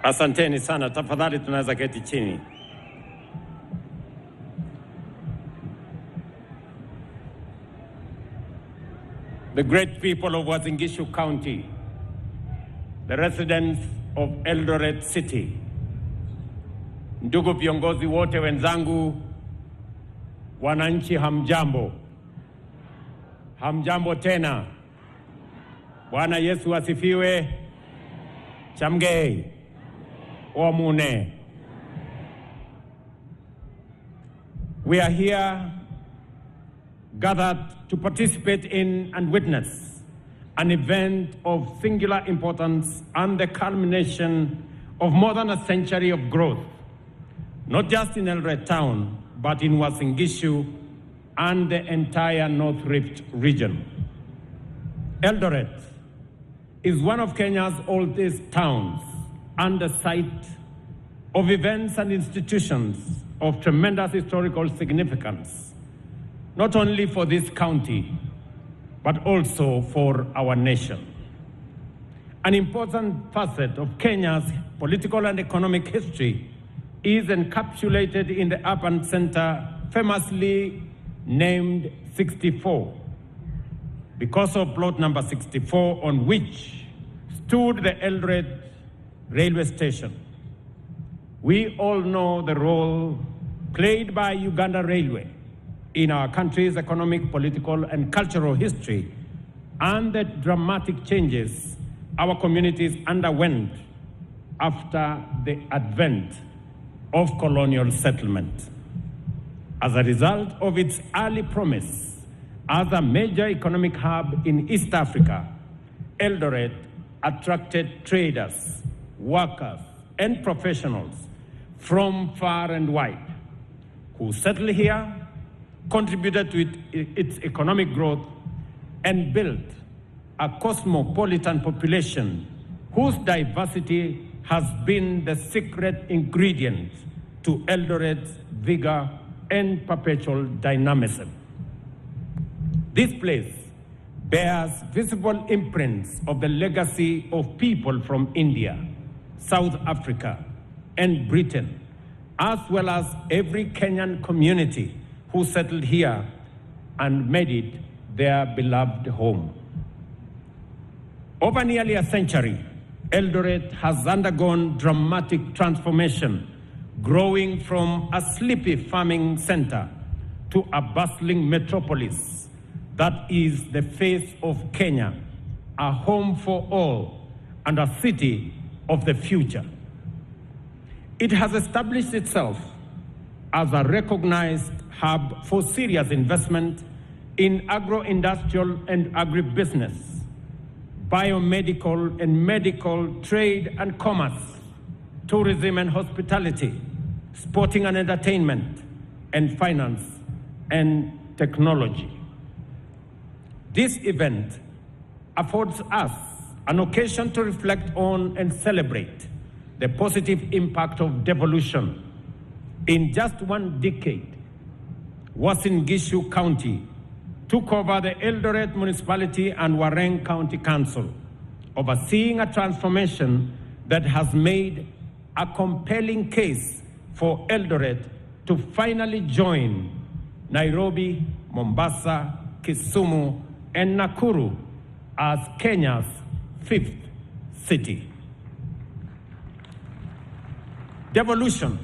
Asanteni sana, tafadhali tunaweza keti chini. The great people of Uasin Gishu County, the residents of Eldoret City, ndugu viongozi wote wenzangu, wananchi hamjambo. Hamjambo tena. Bwana Yesu asifiwe. Chamgei. Omune. We are here gathered to participate in and witness an event of singular importance and the culmination of more than a century of growth, not just in Eldoret town, but in Uasin Gishu and the entire North Rift region. Eldoret is one of Kenya's oldest towns and the site of events and institutions of tremendous historical significance, not only for this county, but also for our nation. An important facet of Kenya's political and economic history is encapsulated in the urban center famously named 64, because of plot number 64 on which stood the Eldoret railway station. We all know the role played by Uganda Railway in our country's economic, political, and cultural history, and the dramatic changes our communities underwent after the advent of colonial settlement. As a result of its early promise as a major economic hub in East Africa, Eldoret attracted traders, workers, and professionals from far and wide who settled here, contributed to its economic growth, and built a cosmopolitan population whose diversity has been the secret ingredient to Eldoret's vigor and perpetual dynamism. This place bears visible imprints of the legacy of people from India, South Africa, and Britain, as well as every Kenyan community who settled here and made it their beloved home. Over nearly a century, Eldoret has undergone dramatic transformation, growing from a sleepy farming center to a bustling metropolis that is the face of Kenya, a home for all and a city of the future. It has established itself as a recognized hub for serious investment in agro-industrial and agribusiness, biomedical and medical, trade and commerce, tourism and hospitality, sporting and entertainment, and finance and technology. This event affords us an occasion to reflect on and celebrate the positive impact of devolution. In just one decade, Uasin Gishu County took over the Eldoret Municipality and Warren County Council, overseeing a transformation that has made a compelling case for Eldoret to finally join Nairobi, Mombasa, Kisumu, and Nakuru as Kenya's fifth city. Devolution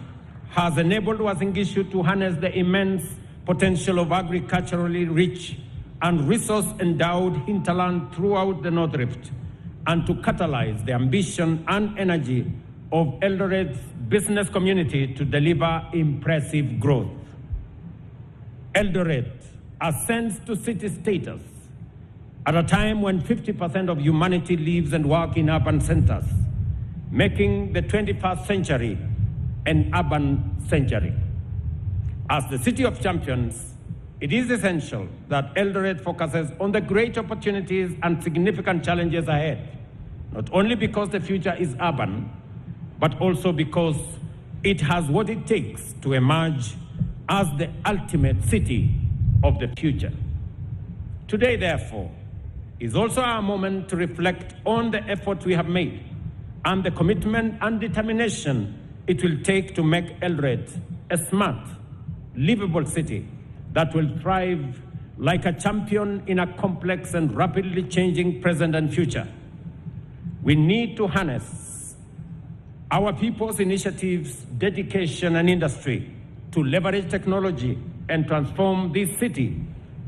has enabled Uasin Gishu to harness the immense potential of agriculturally rich and resource-endowed hinterland throughout the North Rift, and to catalyze the ambition and energy of Eldoret's business community to deliver impressive growth. Eldoret ascends to city status at a time when 50% of humanity lives and works in urban centers, making the 21st century an urban century. As the city of champions, it is essential that Eldoret focuses on the great opportunities and significant challenges ahead, not only because the future is urban, but also because it has what it takes to emerge as the ultimate city of the future. Today, therefore, is also our moment to reflect on the effort we have made and the commitment and determination it will take to make Eldoret a smart, livable city that will thrive like a champion in a complex and rapidly changing present and future. We need to harness our people's initiatives, dedication, and industry to leverage technology and transform this city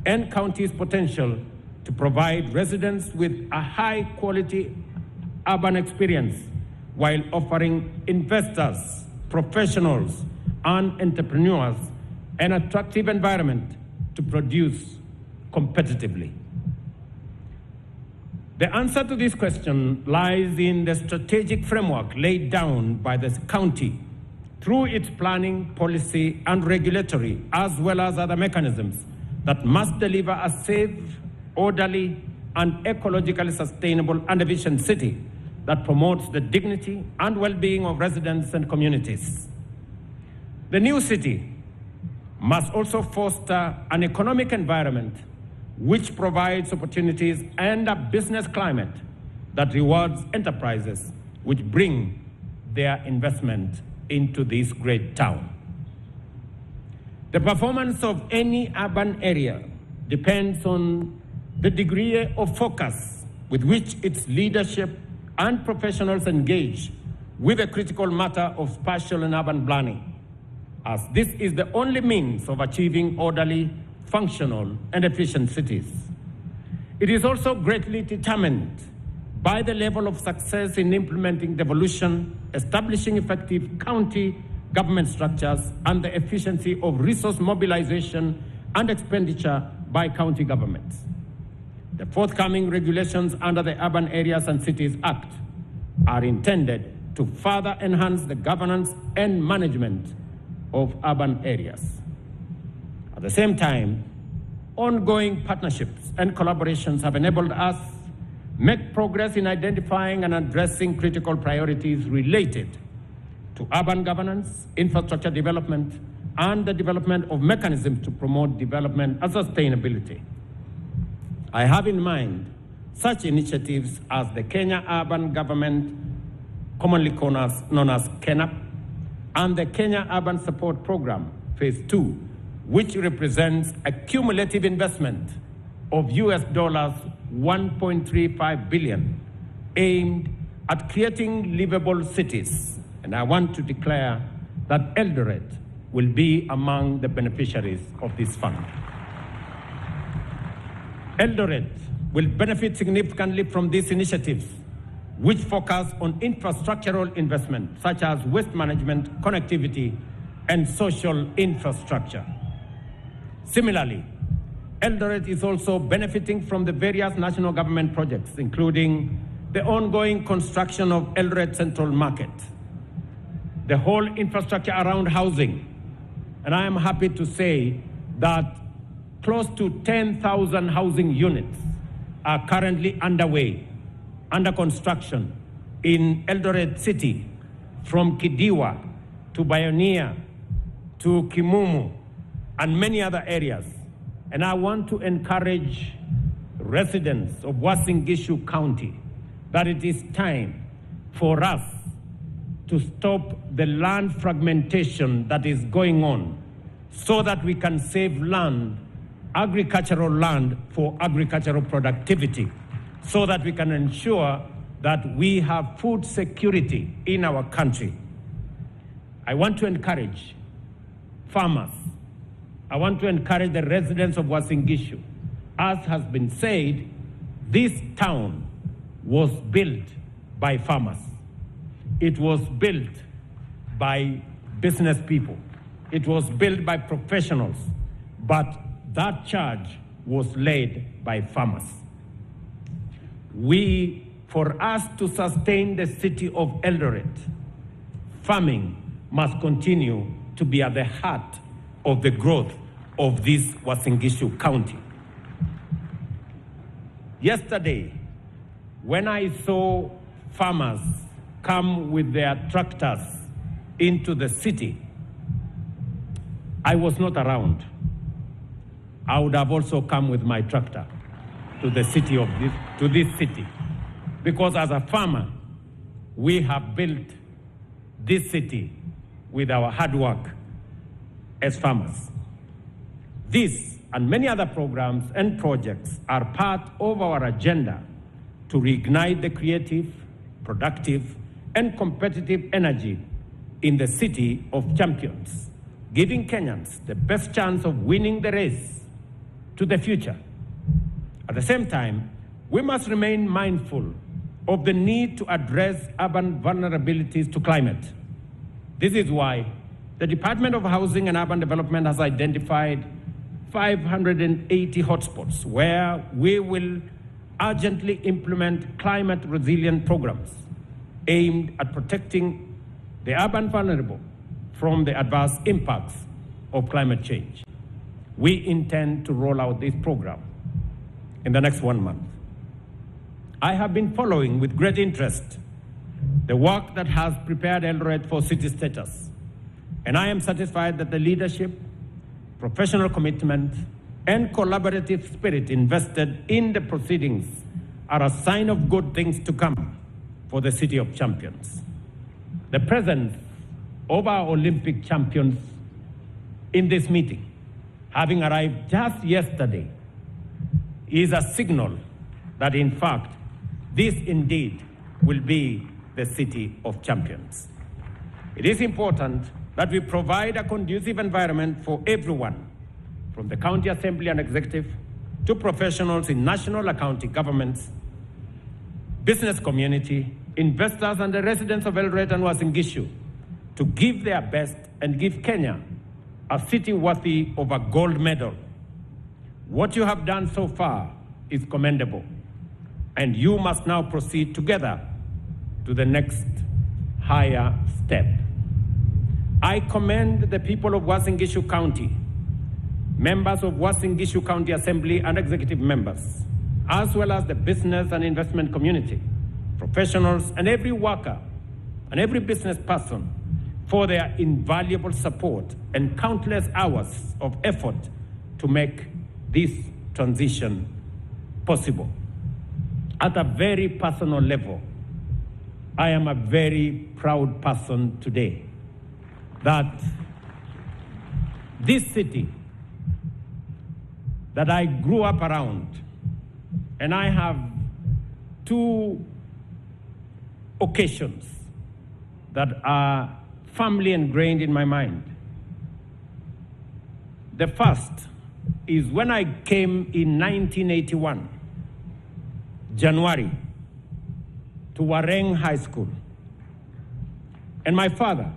and county's potential to provide residents with a high-quality urban experience while offering investors, professionals, and entrepreneurs an attractive environment to produce competitively. The answer to this question lies in the strategic framework laid down by the county through its planning, policy, and regulatory, as well as other mechanisms that must deliver a safe, orderly, and ecologically sustainable and efficient city that promotes the dignity and well-being of residents and communities. The new city must also foster an economic environment which provides opportunities and a business climate that rewards enterprises which bring their investment into this great town. The performance of any urban area depends on the degree of focus with which its leadership and professionals engage with the critical matter of spatial and urban planning, as this is the only means of achieving orderly, functional, and efficient cities. It is also greatly determined by the level of success in implementing devolution, establishing effective county government structures, and the efficiency of resource mobilization and expenditure by county governments. The forthcoming regulations under the Urban Areas and Cities Act are intended to further enhance the governance and management of urban areas. At the same time, ongoing partnerships and collaborations have enabled us make progress in identifying and addressing critical priorities related to urban governance, infrastructure development, and the development of mechanisms to promote development and sustainability. I have in mind such initiatives as the Kenya Urban Government, commonly known as KENAP, and the Kenya Urban Support Program, Phase 2, which represents a cumulative investment of $1.35 billion aimed at creating livable cities. And I want to declare that Eldoret will be among the beneficiaries of this fund. Eldoret will benefit significantly from these initiatives, which focus on infrastructural investment, such as waste management, connectivity, and social infrastructure. Similarly, Eldoret is also benefiting from the various national government projects, including the ongoing construction of Eldoret Central Market, the whole infrastructure around housing. And I am happy to say that close to 10,000 housing units are currently underway, under construction in Eldoret City, from Kidiwa to Pioneer to Kimumu and many other areas. And I want to encourage residents of Uasin Gishu County that it is time for us to stop the land fragmentation that is going on so that we can save land, agricultural land, for agricultural productivity, so that we can ensure that we have food security in our country. I want to encourage farmers. I want to encourage the residents of Uasin Gishu. As has been said, this town was built by farmers. It was built by business people. It was built by professionals, but that charge was led by farmers. For us to sustain the city of Eldoret, farming must continue to be at the heart of the growth of this Uasin Gishu County. Yesterday, when I saw farmers come with their tractors into the city, I was not around. I would have also come with my tractor to the city to this city. Because as a farmer, We have built this city with our hard work as farmers. This and many other programs and projects are part of our agenda to reignite the creative, productive, and competitive energy in the city of champions, giving Kenyans the best chance of winning the race to the future. At the same time, we must remain mindful of the need to address urban vulnerabilities to climate. This is why the Department of Housing and Urban Development has identified 580 hotspots where we will urgently implement climate resilient programs aimed at protecting the urban vulnerable from the adverse impacts of climate change. We intend to roll out this program in the next 1 month. I have been following with great interest the work that has prepared Eldoret for city status, and I am satisfied that the leadership, professional commitment, and collaborative spirit invested in the proceedings are a sign of good things to come for the City of Champions. The presence of our Olympic champions in this meeting, having arrived just yesterday, is a signal that, in fact, this indeed will be the City of Champions. It is important that we provide a conducive environment for everyone, from the county assembly and executive to professionals in national and county governments, business community, investors, and the residents of Eldoret and Uasin Gishu, to give their best and give Kenya a city worthy of a gold medal. What you have done so far is commendable, and you must now proceed together to the next higher step. I commend the people of Uasin Gishu County, members of Uasin Gishu County Assembly and executive members, as well as the business and investment community, professionals, and every worker and every business person for their invaluable support and countless hours of effort to make this transition possible. At a very personal level, I am a very proud person today that this city that I grew up around, and I have two occasions that are firmly ingrained in my mind. The first is when I came in 1981, January, to Wareng High School. And my father,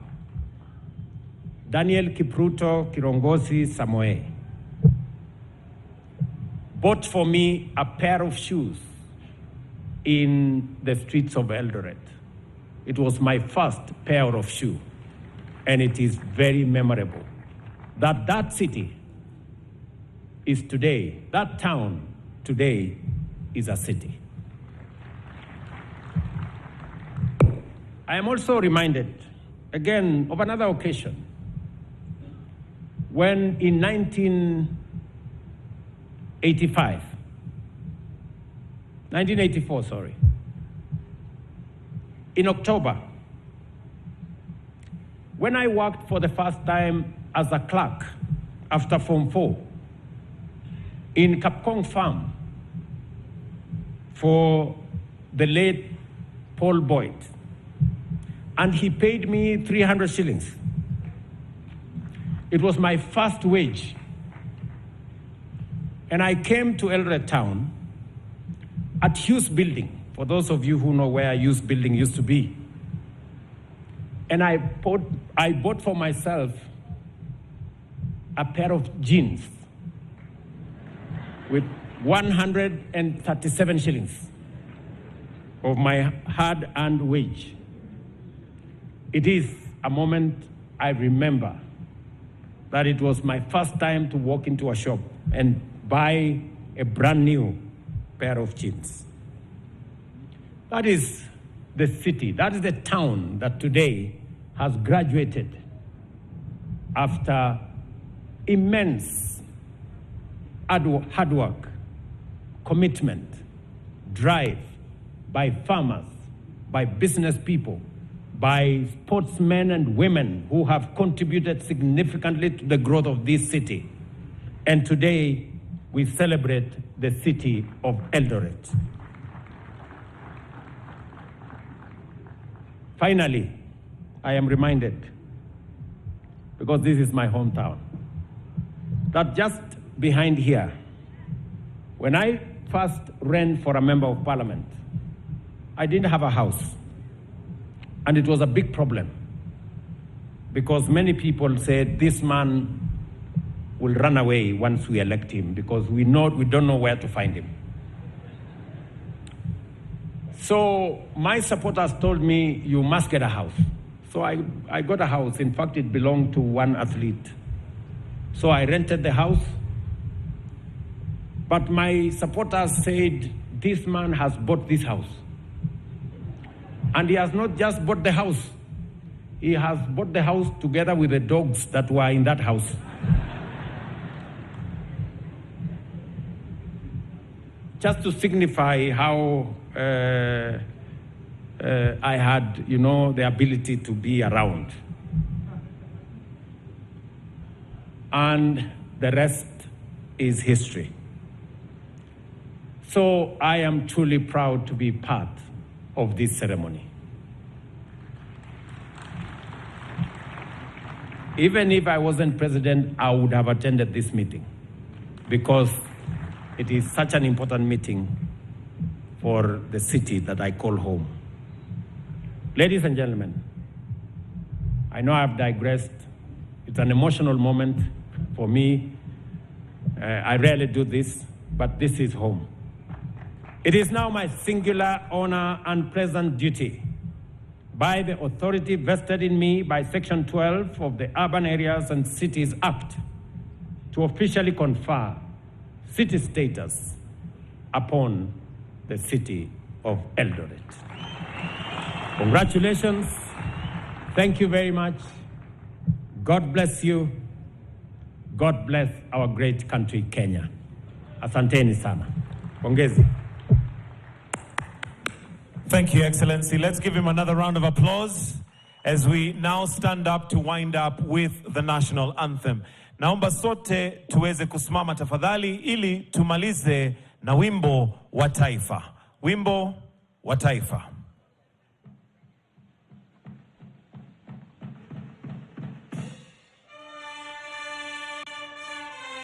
Daniel Kipruto Kirongosi Samoe, bought for me a pair of shoes in the streets of Eldoret. It was my first pair of shoes, and it is very memorable that that city is today, that town today is a city. I am also reminded, again, of another occasion when in 1984, in October, when I worked for the first time as a clerk after Form 4 in Kapkong Farm for the late Paul Boyd, and he paid me 300 shillings. It was my first wage. And I came to Eldoret town at Hughes Building, for those of you who know where Hughes Building used to be. And I bought for myself a pair of jeans with 137 shillings of my hard-earned wage. It is a moment I remember that it was my first time to walk into a shop and buy a brand new pair of jeans. That is the city, that is the town that today has graduated after immense hard work, commitment, drive by farmers, by business people, by sportsmen and women who have contributed significantly to the growth of this city. And today, we celebrate the city of Eldoret. Finally, I am reminded, because this is my hometown, that just behind here, when I first ran for a member of parliament, I didn't have a house. And it was a big problem because many people said this man will run away once we elect him because we don't know where to find him. So my supporters told me, you must get a house. So I got a house. In fact, it belonged to one athlete. So I rented the house. But my supporters said, this man has bought this house. And he has not just bought the house. He has bought the house together with the dogs that were in that house. Just to signify how I had, the ability to be around. And the rest is history. So I am truly proud to be part of this ceremony. Even if I wasn't president, I would have attended this meeting because it is such an important meeting for the city that I call home. Ladies and gentlemen, I know I've digressed. It's an emotional moment for me. I rarely do this, but this is home. It is now my singular honor and pleasant duty, by the authority vested in me by Section 12 of the Urban Areas and Cities Act, to officially confer city status upon the city of Eldoret. Congratulations. Thank you very much. God bless you. God bless our great country, Kenya. Asanteni sana. Pongezi. Thank you, Excellency. Let's give him another round of applause as we now stand up to wind up with the national anthem. Naomba sote tuweze kusimama tafadhali ili tumalize na wimbo wa taifa. Wimbo wa taifa.